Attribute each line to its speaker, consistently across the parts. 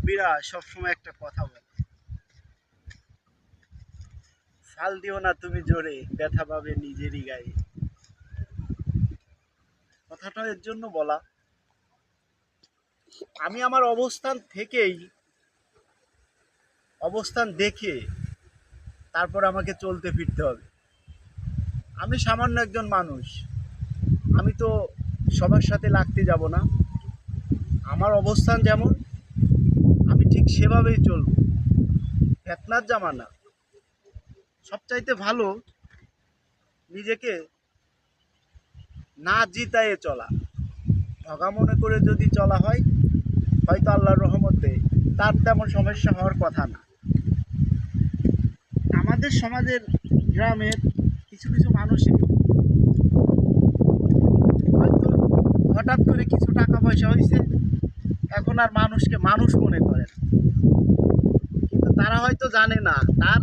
Speaker 1: মুরব্বীরা সবসময় একটা কথা বলে, ফাল দিও না তুমি জোরে, ব্যথা পাবে নিজেরই গায়ে। কথাটা এর জন্য বলা, আমি আমার অবস্থান দেখে তারপর আমাকে চলতে ফিরতে হবে। আমি সামান্য একজন মানুষ, আমি তো সবার সাথে লাগতে যাব না। আমার অবস্থান যেমন, আমি ঠিক সেভাবেই চলব। ফেতনার জামানা, সবচাইতে ভালো নিজেকে না জিতায়ে চলা। ভগা মনে করে যদি চলা হয়, হয়তো আল্লাহর রহমতে তার তেমন সমস্যা হওয়ার কথা না। আমাদের সমাজের, গ্রামের কিছু কিছু মানুষের হয়তো হঠাৎ করে কিছু টাকা পয়সা হয়েছে, এখন আর মানুষকে মানুষ মনে করে না। কিন্তু তারা হয়তো জানে না, তার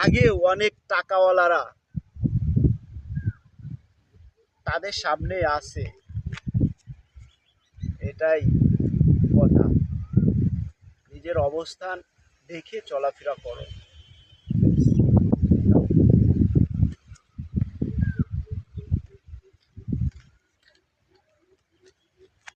Speaker 1: আগেও অনেক টাকাওয়ালারা তাদের সামনে আছে। এটাই কথা। নিজের অবস্থান দেখে চলাফেরা করো।